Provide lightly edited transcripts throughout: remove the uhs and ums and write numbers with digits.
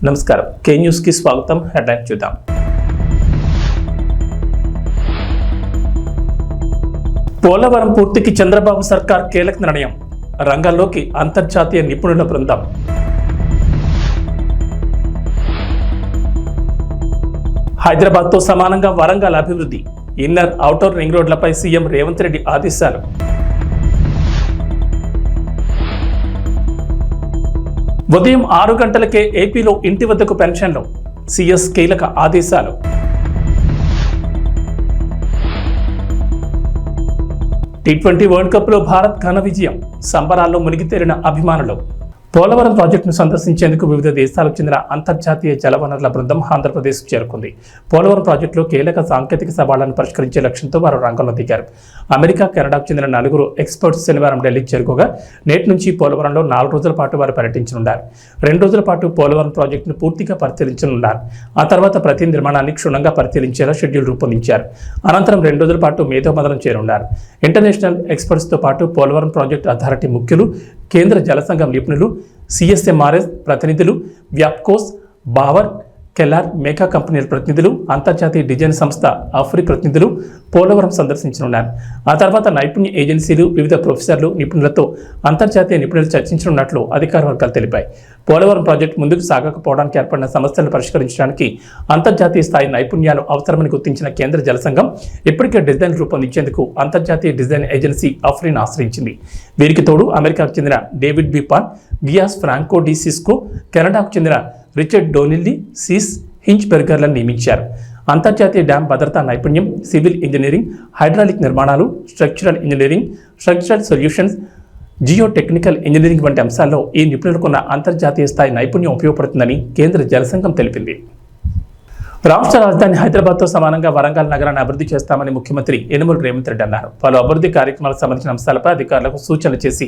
నమస్కారం, కే న్యూస్ కి స్వాగతం. హెడ్లైన్ చూద్దాం. పోలవరం పూర్తికి చంద్రబాబు సర్కార్ కీలక నిర్ణయం. రంగంలోకి అంతర్జాతీయ నిపుణుల బృందం. హైదరాబాద్తో సమానంగా వరంగల్ అభివృద్ధి. ఇన్నర్, ఔటర్ రింగ్ రోడ్లపై సీఎం రేవంత్ రెడ్డి ఆదేశాలు. ఉదయం 6 గంటలకే ఏపీలో ఇంటి వద్దకు పెన్షన్లు. సీఎస్ కీలక ఆదేశాలు. టీ20 వరల్డ్ కప్లో భారత్ ఘన విజయం. సంబరాల్లో మునిగితేరిన అభిమానులు. పోలవరం ప్రాజెక్టును సందర్శించేందుకు వివిధ దేశాలకు చెందిన అంతర్జాతీయ జలవనరుల బృందం ఆంధ్రప్రదేశ్ చేరుకుంది. పోలవరం ప్రాజెక్టులో కీలక సాంకేతిక సవాళ్లను పరిష్కరించే లక్ష్యంతో వారు రంగంలో దిగారు. అమెరికా, కెనడాకు చెందిన 4 ఎక్స్పర్ట్స్ శనివారం ఢిల్లీకి చేరుకోగా నేటి నుంచి పోలవరంలో 4 రోజుల పాటు వారు పర్యటించనున్నారు. 2 రోజుల పాటు పోలవరం ప్రాజెక్టును పూర్తిగా పరిశీలించనున్నారు. ఆ తర్వాత ప్రతి నిర్మాణాన్ని క్షుణ్ణంగా పరిశీలించేలా షెడ్యూల్ రూపొందించారు. అనంతరం 2 రోజుల పాటు మేధోమథనం చేరున్నారు. ఇంటర్నేషనల్ ఎక్స్పర్ట్స్తో పాటు పోలవరం ప్రాజెక్టు అథారిటీ ముఖ్యులు, కేంద్ర జల సంఘం నిపుణులు, సిఎస్ఎంఆర్ఎస్ ప్రతినిధులు, వ్యాప్కోస్, బావర్, కెల్లార్, మేకా కంపెనీల ప్రతినిధులు, అంతర్జాతీయ డిజైన్ సంస్థ ఆఫ్రి ప్రతినిధులు పోలవరం సందర్శించనున్నారు. ఆ తర్వాత నైపుణ్య ఏజెన్సీలు, వివిధ ప్రొఫెసర్లు, నిపుణులతో అంతర్జాతీయ నిపుణులు చర్చించనున్నట్లు అధికార వర్గాలు తెలిపాయి. పోలవరం ప్రాజెక్టు ముందుకు సాగకపోవడానికి ఏర్పడిన సమస్యలను పరిష్కరించడానికి అంతర్జాతీయ స్థాయి నైపుణ్యాలు అవసరమని గుర్తించిన కేంద్ర జల సంఘం ఇప్పటికే డిజైన్ రూపొందించేందుకు అంతర్జాతీయ డిజైన్ ఏజెన్సీ ఆఫ్రిని ఆశ్రయించింది. వీరికి తోడు అమెరికాకు చెందిన డేవిడ్ బి పాన్, గియాస్ ఫ్రాంకో డి సిస్కో, కెనడాకు చెందిన రిచర్డ్ డోనిల్లీ, సీస్ హించ్ బెర్గర్లను నియమించారు. అంతర్జాతీయ డ్యామ్ భద్రతా నైపుణ్యం, సివిల్ ఇంజనీరింగ్, హైడ్రాలిక్ నిర్మాణాలు, structural engineering, structural solutions, geo technical engineering వంటి అంశాల్లో ఈ నిపుణులకున్న అంతర్జాతీయ స్థాయి నైపుణ్యం ఉపయోగపడుతుందని కేంద్ర జలసంఘం తెలిపింది. రాష్ట్ర రాజధాని హైదరాబాద్తో సమానంగా వరంగల్ నగరాన్ని అభివృద్ధి చేస్తామని ముఖ్యమంత్రి యనమల రేవంత్ రెడ్డి అన్నారు. పలు అభివృద్ధి కార్యక్రమాలకు సంబంధించిన అంశాలపై అధికారులకు సూచనలు చేసి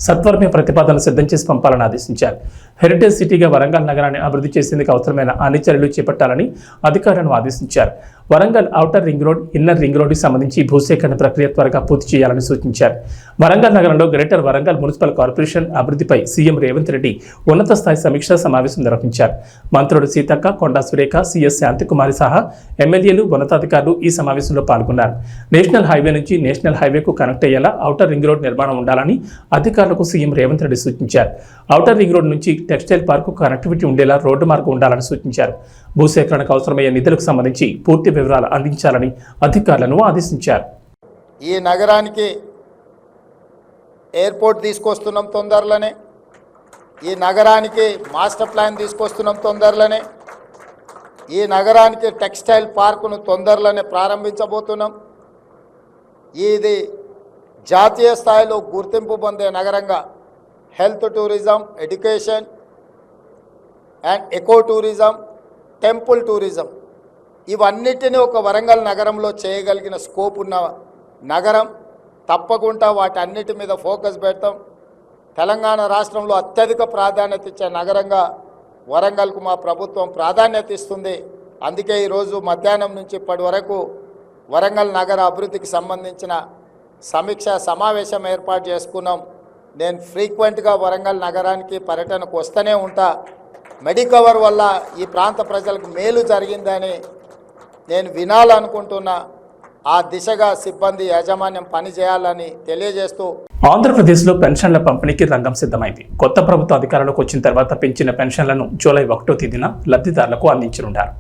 సత్వరమే ప్రతిపాదనలు సిద్ధం చేసి పంపాలని ఆదేశించారు. హెరిటేజ్ సిటీగా వరంగల్ నగరాన్ని అభివృద్ధి చేసేందుకు అవసరమైన అన్ని చర్యలు చేపట్టాలని అధికారులను ఆదేశించారు. Warangal outer ring road, inner ring రోడ్డుకి సంబంధించి భూసేకరణ ప్రక్రియ త్వరగా పూర్తి చేయాలని సూచించారు. వరంగల్ నగరంలో గ్రేటర్ వరంగల్ మున్సిపల్ కార్పొరేషన్ అభివృద్ధిపై సీఎం రేవంత్ రెడ్డి ఉన్నత స్థాయి సమీక్షా సమావేశం నిర్వహించారు. మంత్రులు సీతక్క, కొండా సురేఖ, సిఎస్ శాంతికుమారి సహా ఎమ్మెల్యేలు, ఉన్నతాధికారులు ఈ సమావేశంలో పాల్గొన్నారు. నేషనల్ హైవే నుంచి నేషనల్ హైవేకు కనెక్ట్ అయ్యేలా ఔటర్ రింగ్ రోడ్ నిర్మాణం ఉండాలని అధికారులకు సీఎం రేవంత్ రెడ్డి సూచించారు. ఔటర్ రింగ్ రోడ్ నుంచి టెక్స్టైల్ పార్కు కనెక్టివిటీ ఉండేలా రోడ్డు మార్గం ఉండాలని సూచించారు. భూసేకరణకు అవసరమయ్యే నిధులకు సంబంధించి పూర్తి వివరాలు అందించాలని అధికారులను ఆదేశించారు. ఈ నగరానికి ఎయిర్పోర్ట్ తీసుకొస్తున్నాం తొందరలోనే, ఈ నగరానికి మాస్టర్ ప్లాన్ తీసుకొస్తున్నాం తొందరలోనే, ఈ నగరానికి టెక్స్టైల్ పార్కును తొందరలోనే ప్రారంభించబోతున్నాం. ఇది జాతీయ స్థాయిలో గుర్తింపు పొందే నగరంగా health tourism, education and eco tourism, temple tourism ఇవన్నిటినీ ఒక వరంగల్ నగరంలో చేయగలిగిన స్కోప్ ఉన్న నగరం. తప్పకుండా వాటి అన్నిటి మీద ఫోకస్ పెడతాం. తెలంగాణ రాష్ట్రంలో అత్యధిక ప్రాధాన్యత ఇచ్చే నగరంగా వరంగల్కు మా ప్రభుత్వం ప్రాధాన్యత ఇస్తుంది. అందుకే ఈరోజు మధ్యాహ్నం నుంచి ఇప్పటి వరకు వరంగల్ నగర అభివృద్ధికి సంబంధించిన సమీక్ష సమావేశం ఏర్పాటు చేసుకున్నాం. నేను ఫ్రీక్వెంట్గా వరంగల్ నగరానికి పర్యటనకు వస్తూనే ఉంటా. మెడికవర్ వల్ల ఈ ప్రాంత ప్రజలకు మేలు జరిగిందని నేను వినాలనుకుంటున్నా. ఆ దిశగా సిబ్బంది యాజమాన్యం పనిచేయాలని తెలియజేస్తూ ఆంధ్రప్రదేశ్లో పెన్షన్ల పంపిణీకి రంగం సిద్ధమైంది. కొత్త ప్రభుత్వ అధికారంలోకి వచ్చిన తర్వాత పెంచిన పెన్షన్లను జూలై 1వ తేదీన లబ్ధిదారులకు అందించనున్నారు.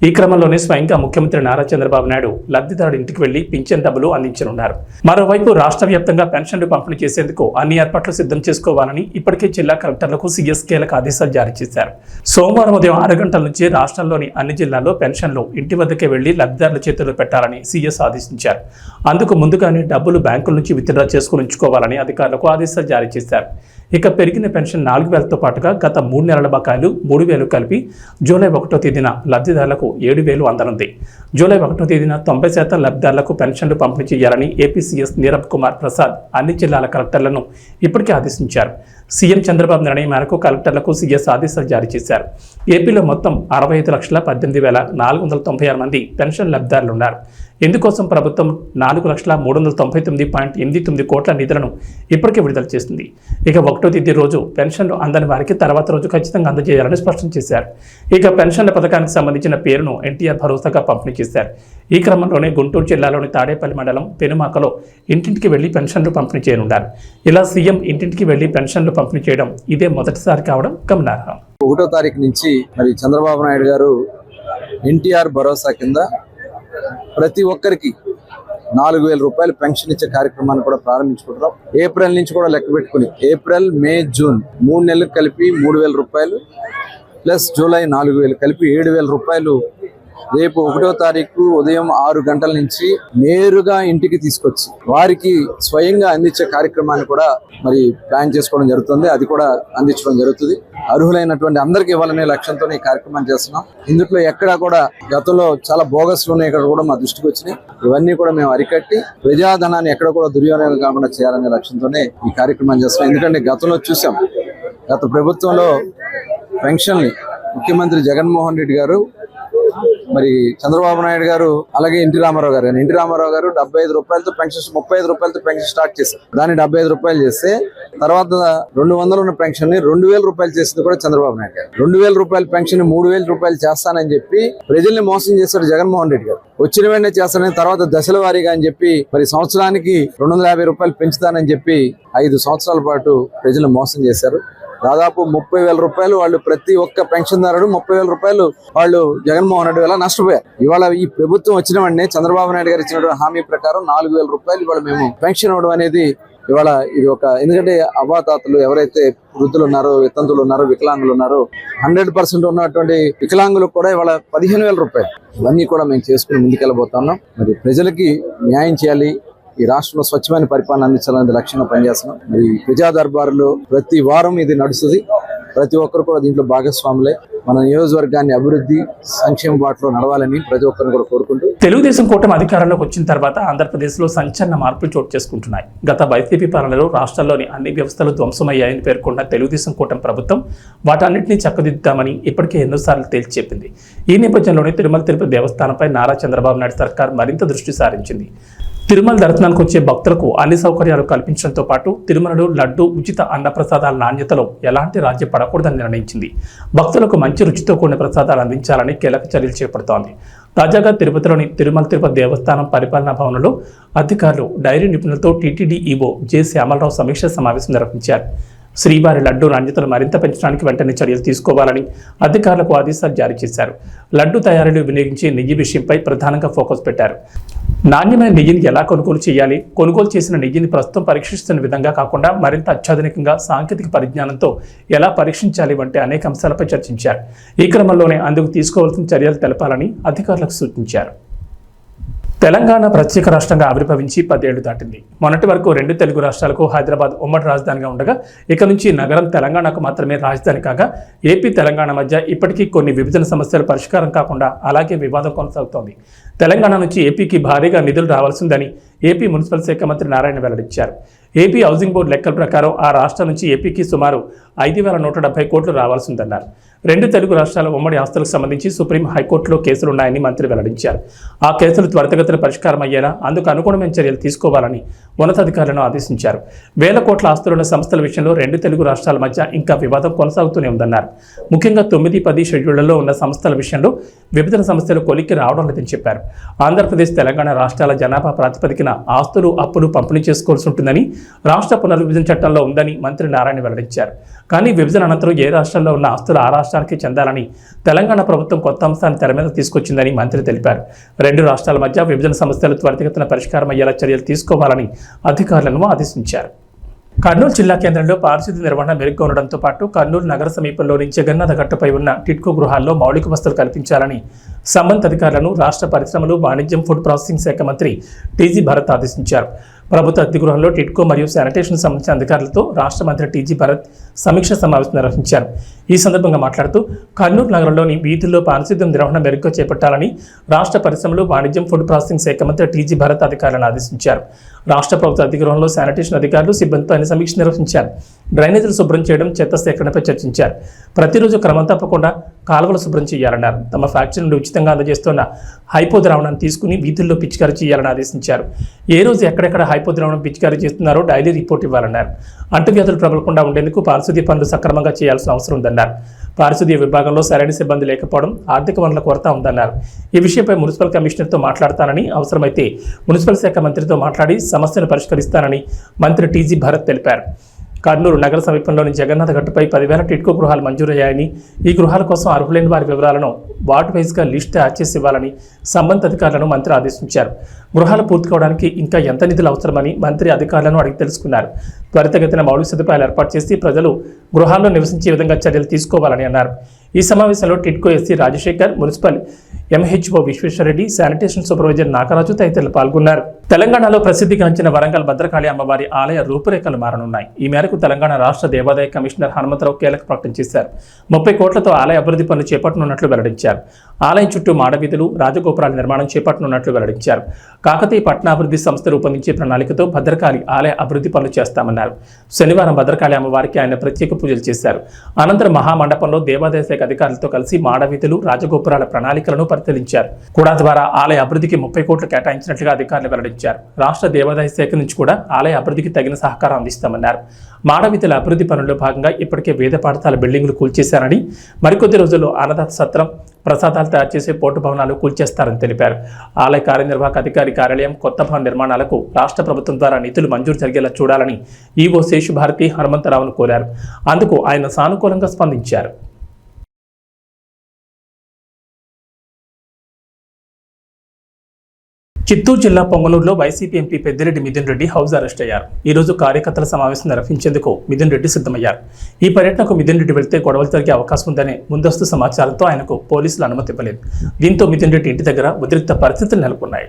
ఈ క్రమంలోనే స్వయంగా ముఖ్యమంత్రి నారా చంద్రబాబు నాయుడు లబ్ధిదారుడి ఇంటికి వెళ్లి పింఛన్ డబ్బులు అందించనున్నారు. మరోవైపు రాష్ట్ర వ్యాప్తంగా పెన్షన్లు పంపిణీ చేసేందుకు అన్ని ఏర్పాట్లు సిద్ధం చేసుకోవాలని ఇప్పటికే జిల్లా కలెక్టర్లకు సీఎస్ కీలక ఆదేశాలు జారీ చేశారు. సోమవారం ఉదయం 6 గంటల నుంచి రాష్ట్రంలోని అన్ని జిల్లాల్లో పెన్షన్లు ఇంటి వద్దకే వెళ్లి లబ్ధిదారుల చేతుల్లో పెట్టాలని సీఎస్ ఆదేశించారు. అందుకు ముందుగానే డబ్బులు బ్యాంకుల నుంచి విత్డ్రా చేసుకుని ఉంచుకోవాలని అధికారులకు ఆదేశాలు జారీ చేశారు. ఇక పెరిగిన పెన్షన్ 4,000తో పాటుగా గత 3 నెలల బకాయిలు 3,000 కలిపి జూలై 1వ తేదీన లబ్ధిదారులకు 7,000 అందనుంది. జూలై 1వ తేదీన 90% లబ్ధిదారులకు పెన్షన్లు పంపిణీ చేయాలని ఏపీ సీఎస్ నీరబ్ కుమార్ ప్రసాద్ అన్ని జిల్లాల కలెక్టర్లను ఇప్పటికే ఆదేశించారు. సీఎం చంద్రబాబు నిర్ణయం మేరకు కలెక్టర్లకు సీఎస్ ఆదేశాలు జారీ చేశారు. ఏపీలో మొత్తం 65,18,496 మంది పెన్షన్ లబ్ధిదారులు ఉన్నారు. ఇందుకోసం ప్రభుత్వం 4,399.89 కోట్ల నిధులను ఇప్పటికే విడుదల చేసింది. ఇక 1 1వ తేదీ రోజు పెన్షన్లు అందని వారికి తర్వాత రోజు ఖచ్చితంగా అందజేయాలని స్పష్టం చేశారు. ఇక పెన్షన్ల పథకానికి సంబంధించిన పేరును ఎన్టీఆర్ భరోసాగా పంపిణీ చేశారు. ఈ క్రమంలోనే గుంటూరు జిల్లాలోని తాడేపల్లి మండలం పెనుమాకలో ఇంటింటికి వెళ్లి పెన్షన్లు పంపిణీ చేయనున్నారు. ఇలా సీఎం ఇంటింటికి వెళ్లి పెన్షన్లు పంపిణీ చేయడం ఇదే మొదటిసారి కావడం గమనార్హం. 1వ తారీఖు నుంచి మరి చంద్రబాబు నాయుడు గారు ఎన్టీఆర్ భరోసా కింద ప్రతి ఒక్కరికి 4,000 రూపాయలు పెన్షన్ ఇచ్చే కార్యక్రమాన్ని కూడా ప్రారంభించుకుంటున్నాం. ఏప్రిల్ నుంచి కూడా లెక్క పెట్టుకుని ఏప్రిల్, మే, జూన్ 3 నెలలకు కలిపి 3,000 రూపాయలు ప్లస్ జూలై 4,000 కలిపి 7,000 రూపాయలు రేపు 1వ తారీఖు ఉదయం 6 గంటల నుంచి నేరుగా ఇంటికి తీసుకొచ్చి వారికి స్వయంగా అందించే కార్యక్రమాన్ని కూడా మరి ప్లాన్ చేసుకోవడం జరుగుతుంది. అది కూడా అందించడం జరుగుతుంది. అర్హులైనటువంటి అందరికీ ఇవ్వాలనే లక్ష్యంతో ఈ కార్యక్రమం చేస్తున్నాం. ఇందులో ఎక్కడా కూడా గతంలో చాలా బోగస్లు ఉన్నాయి, ఇక్కడ కూడా మా దృష్టికి వచ్చినాయి. ఇవన్నీ కూడా మేము అరికట్టి ప్రజాధనాన్ని ఎక్కడ కూడా దుర్వినియోగం కాకుండా చేయాలనే లక్ష్యంతోనే ఈ కార్యక్రమం చేస్తున్నాం. ఎందుకంటే గతంలో చూసాం, గత ప్రభుత్వంలో పెన్షన్ని ముఖ్యమంత్రి జగన్మోహన్ రెడ్డి గారు, మరి చంద్రబాబు నాయుడు గారు, అలాగే ఎన్టీ రామారావు గారు 75 రూపాయలతో పెన్షన్, 35 రూపాయలతో పెన్షన్ స్టార్ట్ చేశారు. దాన్ని 75 రూపాయలు చేస్తే తర్వాత 200 ఉన్న పెన్షన్ ని 2,000 రూపాయలు చేసింది కూడా చంద్రబాబు నాయుడు గారు. 2,000 రూపాయల పెన్షన్ 3,000 రూపాయలు చేస్తానని చెప్పి ప్రజల్ని మోసం చేశారు జగన్మోహన్ రెడ్డి గారు. వచ్చిన వెంటనే చేస్తానని, తర్వాత దశల వారీగా అని చెప్పి మరి సంవత్సరానికి 250 రూపాయలు పెంచుతానని చెప్పి 5 సంవత్సరాల పాటు ప్రజలు మోసం చేశారు. దాదాపు 30,000 రూపాయలు వాళ్ళు ప్రతి ఒక్క పెన్షన్దారుడు 30,000 రూపాయలు వాళ్ళు జగన్మోహన్ రెడ్డి వల్ల నష్టపోయారు. ఇవాళ ఈ ప్రభుత్వం వచ్చిన వెంటనే చంద్రబాబు నాయుడు గారు ఇచ్చినటువంటి హామీ ప్రకారం 4,000 రూపాయలు ఇవాళ మేము పెన్షన్ ఇవ్వడం అనేది ఇవాళ ఇది ఒక, ఎందుకంటే అవ్వాతాతలు ఎవరైతే వృద్ధులు ఉన్నారో, వితంతులు ఉన్నారో, వికలాంగులు ఉన్నారో 100% ఉన్నటువంటి వికలాంగులకు కూడా ఇవాళ 15,000 రూపాయలు ఇవన్నీ కూడా మేము చేసుకుని ముందుకెళ్ళబోతున్నాం. మరి ప్రజలకి న్యాయం చేయాలి, ఈ రాష్ట్రంలో స్వచ్ఛమైన పరిపాలన అందించాలనేది లక్ష్యంగా పనిచేస్తున్నాం. మరి ప్రజా దర్బారులో ప్రతి వారం ఇది నడుస్తుంది. ప్రతి ఒక్కరు కూడా దీంట్లో భాగస్వాములే. మన నియోజకవర్గాన్ని అభివృద్ధి సంక్షేమ బాటలో నడవాలని ప్రతి ఒక్కరిని కూడా కోరుకుంటూ, తెలుగుదేశం కూటమి అధికారంలోకి వచ్చిన తర్వాత ఆంధ్రప్రదేశ్లో సంచలన మార్పులు చోటు చేసుకుంటున్నాయి. గత వైసీపీ పాలనలో రాష్ట్రాల్లోని అన్ని వ్యవస్థలు ధ్వంసమయ్యాయని పేర్కొన్న తెలుగుదేశం కూటమి ప్రభుత్వం వాటన్నింటినీ చక్కదిద్దామని ఇప్పటికే ఎన్నోసార్లు తేల్చి చెప్పింది. ఈ నేపథ్యంలోనే తిరుమల తిరుపతి దేవస్థానంపై నారా చంద్రబాబు నాయుడు సర్కార్ మరింత దృష్టి సారించింది. తిరుమల దర్శనానికి వచ్చే భక్తులకు అన్ని సౌకర్యాలు కల్పించడంతో పాటు తిరుమలలో లడ్డు, ఉచిత అన్నప్రసాదాల నాణ్యతలో ఎలాంటి రాజీ పడకూడదని నిర్ణయించింది. భక్తులకు మంచి రుచితో కూడిన ప్రసాదాలు అందించాలని కీలక చర్యలు చేపడుతోంది. తాజాగా తిరుపతిలోని తిరుమల తిరుపతి దేవస్థానం పరిపాలనా భవనంలో అధికారులు, డైరీ నిపుణులతో టీటీడీ ఈవో జె శ్యామలరావు సమీక్ష సమావేశం నిర్వహించారు. శ్రీవారి లడ్డు నాణ్యతను మరింత పెంచడానికి వెంటనే చర్యలు తీసుకోవాలని అధికారులకు ఆదేశాలు జారీ చేశారు. లడ్డు తయారీలో వినియోగించే నెయ్యి విషయంపై ప్రధానంగా ఫోకస్ పెట్టారు. నాణ్యమైన నెయ్యిని ఎలా కొనుగోలు చేయాలి, కొనుగోలు చేసిన నెయ్యిని ప్రస్తుతం పరీక్షిస్తున్న విధంగా కాకుండా మరింత అత్యాధునికంగా సాంకేతిక పరిజ్ఞానంతో ఎలా పరీక్షించాలి వంటి అనేక అంశాలపై చర్చించారు. ఈ క్రమంలోనే అందుకు తీసుకోవాల్సిన చర్యలు తెలపాలని అధికారులకు సూచించారు. తెలంగాణ ప్రత్యేక రాష్ట్రంగా ఆవిర్భవించి 10 ఏళ్లు దాటింది. మొన్నటి వరకు 2 తెలుగు రాష్ట్రాలకు హైదరాబాద్ ఉమ్మడి రాజధానిగా ఉండగా ఇక నుంచి నగరం తెలంగాణకు మాత్రమే రాజధాని కాగా ఏపీ, తెలంగాణ మధ్య ఇప్పటికీ కొన్ని విభజన సమస్యలు పరిష్కారం కాకుండా అలాగే వివాదం కొనసాగుతోంది. తెలంగాణ నుంచి ఏపీకి భారీగా నిధులు రావాల్సిందని ఏపీ మున్సిపల్ శాఖ మంత్రి నారాయణ వెల్లడించారు. ఏపీ హౌసింగ్ బోర్డు లెక్కల ప్రకారం ఆ రాష్ట్రం నుంచి ఏపీకి సుమారు 5,170 కోట్లు రావాల్సిందన్నారు. 2 తెలుగు రాష్ట్రాల ఉమ్మడి ఆస్తులకు సంబంధించి సుప్రీం హైకోర్టులో కేసులున్నాయని మంత్రి వెల్లడించారు. ఆ కేసులు త్వరితగతిన పరిష్కారం అయ్యేలా అందుకు అనుగుణమైన చర్యలు తీసుకోవాలని ఉన్నతాధికారులను ఆదేశించారు. వేల కోట్ల ఆస్తులున్న సంస్థల విషయంలో 2 తెలుగు రాష్ట్రాల మధ్య ఇంకా వివాదం కొనసాగుతూనే ఉందన్నారు. ముఖ్యంగా 9, 10 షెడ్యూళ్లలో ఉన్న సంస్థల విషయంలో విభజన సమస్యలు కొలిక్కి రావడం లేదని చెప్పారు. ఆంధ్రప్రదేశ్, తెలంగాణ రాష్ట్రాల జనాభా ప్రాతిపదికన ఆస్తులు, అప్పులు పంపిణీ చేసుకోవాల్సి ఉంటుందని రాష్ట్ర పునర్విభజన చట్టంలో ఉందని మంత్రి నారాయణ వెల్లడించారు. కానీ విభజన అనంతరం ఏ రాష్ట్రంలో ఉన్న ఆస్తులు ఆ రాష్ట్రానికి చెందాలని తెలంగాణ ప్రభుత్వం కొత్త అంశాన్ని తెర మీద తీసుకొచ్చిందని మంత్రి తెలిపారు. 2 రాష్ట్రాల మధ్య విభజన సమస్యలు త్వరితగతిన పరిష్కారం అయ్యేలా చర్యలు తీసుకోవాలని అధికారులను ఆదేశించారు. కర్నూలు జిల్లా కేంద్రంలో పారిశుద్ధ్య నిర్వహణ మెరుగ్గా ఉండడంతో పాటు కర్నూలు నగర సమీపంలోని జగన్నాథ గట్టుపై ఉన్న టిట్కో గృహాల్లో మౌలిక వసతులు కల్పించాలని సంబంధిత అధికారులను రాష్ట్ర పరిశ్రమలు, వాణిజ్యం, ఫుడ్ ప్రాసెసింగ్ శాఖ మంత్రి టీజీ భరత్ ఆదేశించారు. ప్రభుత్వ అతిథి గృహంలో టిట్కో మరియు శానిటేషన్ సంబంధించిన అధికారులతో రాష్ట్ర మంత్రి టీజీ భరత్ సమీక్ష సమావేశం నిర్వహించారు. ఈ సందర్భంగా మాట్లాడుతూ కర్నూలు నగరంలోని వీధుల్లో పారిశుద్ధ్యం నిర్వహణ మెరుగ్గా చేపట్టాలని రాష్ట్ర పరిశ్రమలు, వాణిజ్యం, ఫుడ్ ప్రాసెసింగ్ శాఖ మంత్రి టీజీ భరత్ అధికారులను ఆదేశించారు. రాష్ట్ర ప్రభుత్వ అతిథి గృహంలో శానిటేషన్ అధికారులు, సిబ్బందితో ఆయన సమీక్ష నిర్వహించారు. డ్రైనేజీలు శుభ్రం చేయడం, చెత్త సేకరణపై చర్చించారు. ప్రతిరోజు క్రమం తప్పకుండా కాలువలు శుభ్రం చేయాలన్నారు. తమ ఫ్యాక్టరీ నుండి ఉచితంగా అందజేస్తున్న హైపో ద్రావణాన్ని తీసుకుని వీధుల్లో పిచికారీ చేయాలని ఆదేశించారు. ఏ రోజు ఎక్కడెక్కడ హైపో ద్రావణం పిచికారీ చేస్తున్నారో డైలీ రిపోర్ట్ ఇవ్వాలన్నారు. అంటువ్యాధులు ప్రబలకుండా ఉండేందుకు పారిశుద్ధ్య పనులు సక్రమంగా చేయాల్సిన అవసరం ఉందన్నారు. పారిశుద్ధ్య విభాగంలో సరైన సిబ్బంది లేకపోవడం, ఆర్థిక వనరుల కొరత ఉందన్నారు. ఈ విషయంపై మున్సిపల్ కమిషనర్తో మాట్లాడతానని, అవసరమైతే మున్సిపల్ శాఖ మంత్రితో మాట్లాడి సమస్యను పరిష్కరిస్తానని మంత్రి టీజీ భరత్ తెలిపారు. కర్నూలు నగర సమీపంలోని జగన్నాథ గట్టుపై 10,000 టిడ్కో గృహాలు మంజూరయ్యాయని, ఈ గృహాల కోసం అర్హులైన వారి వివరాలను వార్డు వైజ్గా లిస్ట్ తయారు చేసి ఇవ్వాలని సంబంధిత అధికారులను మంత్రి ఆదేశించారు. గృహాలు పూర్తి కావడానికి ఇంకా ఎంత నిధులు అవసరమని మంత్రి అధికారులను అడిగి తెలుసుకున్నారు. త్వరితగతిన మౌలిక సదుపాయాలు ఏర్పాటు చేసి ప్రజలు గృహాల్లో నివసించే విధంగా చర్యలు తీసుకోవాలని అన్నారు. ఈ సమావేశంలో TIDCO SC Rajasekhar, municipal MHO Visweswara Reddy, sanitation supervisor Nagaraju తదితరులు పాల్గొన్నారు. తెలంగాణలో ప్రసిద్ధిగాంచిన వరంగల్ భద్రకాళి అమ్మవారి ఆలయ రూపురేఖలు మారనున్నాయి. ఈ మేరకు తెలంగాణ రాష్ట్ర దేవాదాయ కమిషనర్ హనుమంతరావు కీలక ప్రకటన చేశారు. 30 కోట్లతో ఆలయ అభివృద్ధి పనులు చేపట్టనున్నట్లు వెల్లడించారు. ఆలయం చుట్టూ మాడవీధులు, రాజగోపురాల నిర్మాణం చేపట్టనున్నట్లు వెల్లడించారు. కాకతీయ పట్టణాభివృద్ధి సంస్థ రూపొందించే ప్రణాళికతో భద్రకాళి ఆలయ అభివృద్ధి పనులు చేస్తామన్నారు. శనివారం భద్రకాళి అమ్మవారికి ఆయన ప్రత్యేక పూజలు చేశారు. అనంతరం మహామండపంలో దేవాదాయ శాఖ అధికారులతో కలిసి మాడవీధులు, రాజగోపురాల ప్రణాళికలను పరిశీలించారు. కూడా ద్వారా ఆలయ అభివృద్ధికి 30 కోట్లు కేటాయించినట్లుగా అధికారులు వెల్లడించారు. రాష్ట్ర దేవాదాయ శాఖ నుంచి కూడా ఆలయ అభివృద్ధికి తగిన సహకారం అందిస్తామన్నారు. మాడవీధుల అభివృద్ధి పనుల్లో భాగంగా ఇప్పటికే వేద పాఠశాల బిల్డింగులు కూల్చేశారని, మరికొద్ది రోజుల్లో అన్నదాత సత్రం, ప్రసాదాలు తయారు చేసే పోర్టు భవనాలు కూల్చేస్తారని తెలిపారు. ఆలయ కార్యనిర్వాహక అధికారి కార్యాలయం కొత్త భవన నిర్మాణాలకు రాష్ట్ర ప్రభుత్వం ద్వారా నిధులు మంజూరు జరిగేలా చూడాలని ఈవో శేషుభారతి హనుమంతరావును కోరారు. అందుకు ఆయన సానుకూలంగా స్పందించారు. చిత్తూరు జిల్లా పొంగనూరులో YCP MP Peddireddy Mithun Reddy house arrest అయ్యారు. ఈ రోజు కార్యకర్తల సమావేశం నిర్వహించేందుకు మిథున్ రెడ్డి సిద్ధమయ్యారు. ఈ పర్యటనకు మిథున్ రెడ్డి వెళ్తే గొడవలు జరిగే అవకాశం ఉందనే ముందస్తు సమాచారంతో ఆయనకు పోలీసులు అనుమతి ఇవ్వలేదు. దీంతో మిథున్ రెడ్డి ఇంటి దగ్గర ఉద్రిక్త పరిస్థితులు నెలకొన్నాయి.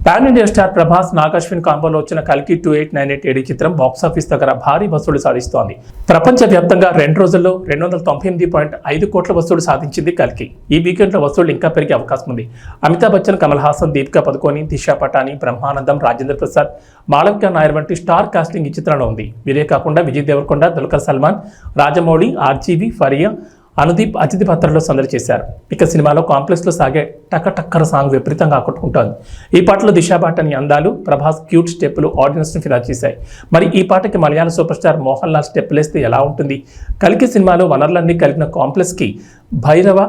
Pan India star Prabhas, Nag Ashwin కాంబోలో వచ్చిన కల్కి 2898 ఏడీ చిత్రం బాక్సాఫీస్ దగ్గర భారీ వసూళ్లు సాధిస్తోంది. ప్రపంచవ్యాప్తంగా 2 రోజుల్లో 298.5 కోట్ల వసూళ్లు సాధించింది కల్కి. ఈ వీకెండ్లో వసూళ్లు ఇంకా పెరిగే అవకాశం ఉంది. అమితాబ్ బచ్చన్, కమల్ హాసన్, దీపికా పదుకోని, దిశా పటాని, బ్రహ్మానందం, రాజేంద్ర ప్రసాద్, మాళవిక నాయర్ వంటి స్టార్ కాస్టింగ్ ఈ చిత్రంలో ఉంది. వీరే కాకుండా విజయ్ దేవరకొండ, దుల్కర్ సల్మాన్, రాజమౌళి, ఆర్జీవి, ఫరియా, అనుదీప్ అతిథి పాత్రలో సందడి చేశారు. ఇక సినిమాలో కాంప్లెక్స్లో సాగే టక్కర సాంగ్ విపరీతంగా ఆకట్టుకుంటోంది. ఈ పాటలో దిశా పటాని అందాలు, ప్రభాస్ క్యూట్ స్టెప్పులు ఆడియన్స్ను ఫిదా చేశాయి. మరి ఈ పాటకి మలయాళ సూపర్ స్టార్ మోహన్ లాల్ స్టెప్పులేస్తే ఎలా ఉంటుంది? కల్కి సినిమాలో వనరులన్నీ కలిపిన కాంప్లెక్స్కి భైరవ,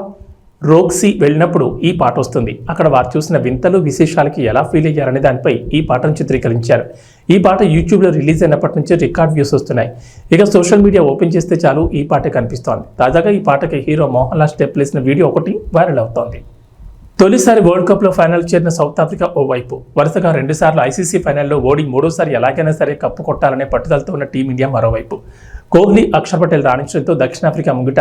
రోక్సీ వెళ్ళినప్పుడు ఈ పాట వస్తుంది. అక్కడ వారు చూసిన వింతలు, విశేషాలకి ఎలా ఫీల్ అయ్యారనే దానిపై ఈ పాటను చిత్రీకరించారు. ఈ పాట యూట్యూబ్లో రిలీజ్ అయినప్పటి నుంచి రికార్డ్ వ్యూస్ వస్తున్నాయి. ఇక సోషల్ మీడియా ఓపెన్ చేస్తే చాలు ఈ పాట కనిపిస్తోంది. తాజాగా ఈ పాటకి హీరో మోహన్ లాల్ స్టెప్ వేసిన వీడియో ఒకటి వైరల్ అవుతోంది. తొలిసారి వరల్డ్ కప్లో ఫైనల్ చేరిన సౌత్ ఆఫ్రికా ఓవైపు, వరుసగా 2 సార్లు ఐసీసీ ఫైనల్లో ఓడి 3వ ఎలాగైనా సరే కప్పు కొట్టాలనే పట్టుదలతో ఉన్న టీమిండియా మరోవైపు. కోహ్లీ, అక్షర్ పటేల్ రాణించడంతో దక్షిణాఫ్రికా ముంగిట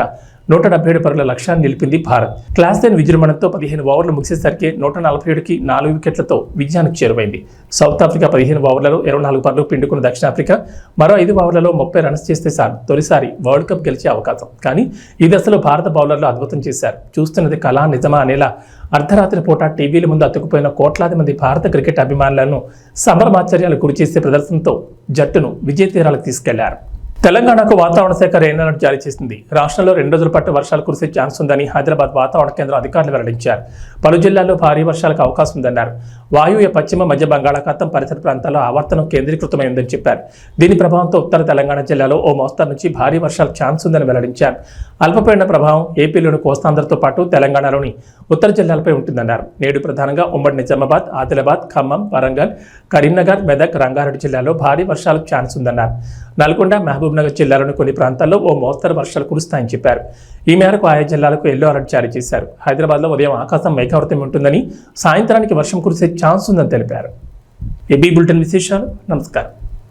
177 పరుగుల లక్ష్యాన్ని నిలిపింది భారత్. క్లాస్ 10 విజృంభణతో 15 ఓవర్లు ముగిసేసరికి 147కి 4 వికెట్లతో విజయానికి చేరువైంది. సౌత్ ఆఫ్రికా 15 ఓవర్లలో 24 పరుగులు పిండుకున్న దక్షిణాఫ్రికా మరో 5 ఓవర్లలో 30 రన్స్ చేస్తే చాలు తొలిసారి వరల్డ్ కప్ గెలిచే అవకాశం. కానీ ఈ దశలో భారత బౌలర్లు అద్భుతం చేశారు. చూస్తున్నది కళా నిజమా అనేలా అర్ధరాత్రి పూట టీవీల ముందు అతుకుపోయిన కోట్లాది మంది భారత క్రికెట్ అభిమానులను సంబరమాశ్చర్యాలు గురిచేసే ప్రదర్శనతో జట్టును విజయ తీరాలకు తీసుకెళ్లారు. తెలంగాణకు వాతావరణ శాఖ రెయిన్ అలర్ట్ జారీ చేసింది. రాష్ట్రంలో 2 రోజుల పాటు వర్షాలు కురిసే ఛాన్స్ ఉందని హైదరాబాద్ వాతావరణ కేంద్రం అధికారులు వెల్లడించారు. పలు జిల్లాల్లో భారీ వర్షాలకు అవకాశం ఉందన్నారు. వాయువ్య పశ్చిమ మధ్య బంగాళాఖాతం పరిసర ప్రాంతాల్లో ఆవర్తనం కేంద్రీకృతమై ఉందని చెప్పారు. దీని ప్రభావంతో ఉత్తర తెలంగాణ జిల్లాలో ఓ మోస్తరు నుంచి భారీ వర్షాలకు ఛాన్స్ ఉందని వెల్లడించారు. అల్పపీడన ప్రభావం ఏపీలోని కోస్తాంధ్రతో పాటు తెలంగాణలోని ఉత్తర జిల్లాలపై ఉంటుందన్నారు. నేడు ప్రధానంగా ఉమ్మడి నిజామాబాద్, ఆదిలాబాద్, ఖమ్మం, వరంగల్, కరీంనగర్, మెదక్, రంగారెడ్డి జిల్లాలో భారీ వర్షాలకు ఛాన్స్ ఉందన్నారు. నల్గొండ, మహబూబ్నగర్ జిల్లాలోని కొన్ని ప్రాంతాల్లో ఓ మోస్తరు వర్షాలు కురుస్తాయని చెప్పారు. ఈ మేరకు ఆయా జిల్లాలకు ఎల్లో అలర్ట్ జారీ చేశారు. హైదరాబాద్లో ఉదయం ఆకాశం మేఘావృతం ఉంటుందని, సాయంత్రానికి వర్షం కురిసే ఛాన్స్ ఉందని తెలిపారు. ఏబీ బులెటిన్ విశేషాలు. నమస్కారం.